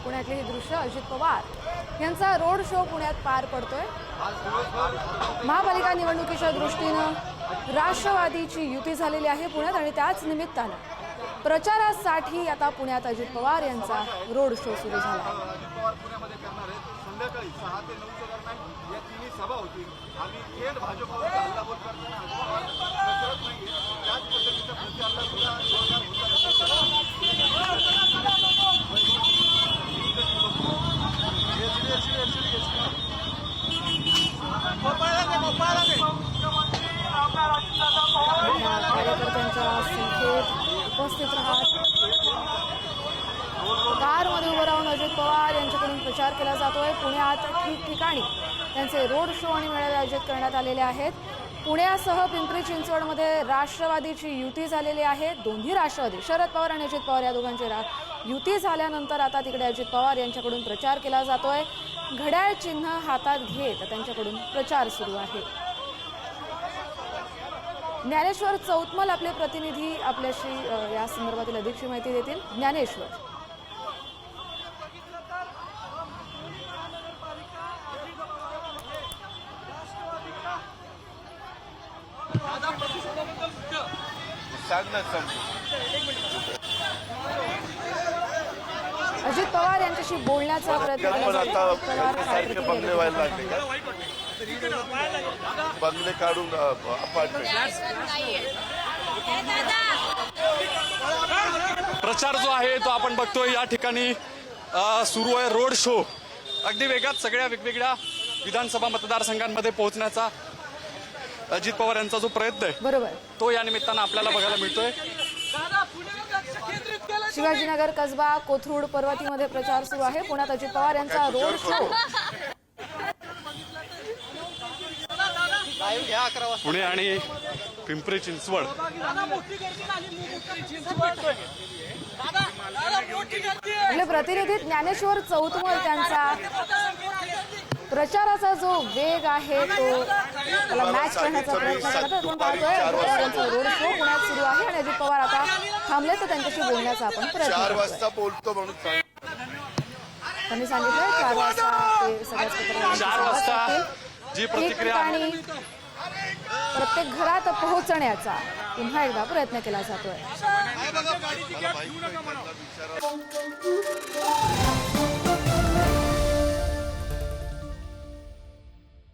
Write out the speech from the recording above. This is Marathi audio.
पुण्यातले हे दृश्य अजित पवार यांचा रोड शो पुण्यात पार पडतोय। महापालिका निवडणुकीच्या दृष्टीनं राष्ट्रवादीची युती झालेली आहे पुण्यात आणि त्याच निमित्तानं प्रचारासाठी आता पुण्यात अजित पवार यांचा रोड शो सुरू झाला आहे। संध्याकाळी 6 ते 9 दरम्यान या तिन्ही सभा होतील आणि थेट भाजपवर हल्लाबोल करताना करत नाहीये त्याच पद्धतीचा प्रचार सुद्धा कार्यकर्त्यांच्या संख्येत उपस्थित राहत कारमध्ये उभं राहून अजित पवार यांच्याकडून प्रचार केला जातोय। पुण्यात ठिकठिकाणी त्यांचे रोड शो आणि मेळावे आयोजित करण्यात आलेले आहेत। पुण्यासह पिंपरी चिंचवडमध्ये राष्ट्रवादीची युती झालेली आहे। दोन्ही राष्ट्रवादी शरद पवार आणि अजित पवार या दोघांची युती झाल्यानंतर आता तिकडे अजित पवार यांच्याकडून प्रचार केला जातोय। घड्याळ चिन्ह हातात घेत त्यांच्याकडून प्रचार सुरू आहे। ज्ञानेश्वर चौतमल आपले प्रतिनिधी आपल्याशी या संदर्भातील अधिकची माहिती देतील। ज्ञानेश्वर, अजित पवार यांच्याशी बोलण्याचा प्रयत्न बंगले व्हायला लागले का? बंगले काढून अपार्टमेंट प्रचार जो आहे तो आपण बघतोय या ठिकाणी सुरू आहे रोड शो। अगदी वेगात सगळ्या वेगवेगळ्या विधानसभा मतदारसंघांमध्ये पोहोचण्याचा अजित पवार यांचा जो प्रयत्न आहे बरोबर तो या निमित्तानं आपल्याला बघायला मिळतोय। शिवाजीनगर, कसबा, कोथरूड, पर्वतीमध्ये प्रचार सुरू आहे। पुण्यात अजित पवार यांचा रोड शो। पुणे आणि पिंपरी चिंचवड आपले प्रतिनिधी ज्ञानेश्वर चौतमल त्यांचा प्रचाराचा जो वेग आहे तो त्याला मॅच करण्याचा प्रयत्न करतात। आपण पाहतोय त्यांचा रोड शो पुण्यात सुरू आहे आणि अजित पवार आता थांबले तर त्यांच्याशी बोलण्याचा आपण प्रयत्न 4 करतोय। वाजता बोलतो म्हणून त्यांनी सांगितलं 4 वाजता ते सगळ्याच पत्रकारांशी 4 संवाद वाजता साधतील। जी प्रतिक्रिया आहे ठिकठिकाणी प्रत्येक घरात पोहोचण्याचा पुन्हा एकदा प्रयत्न केला जातोय।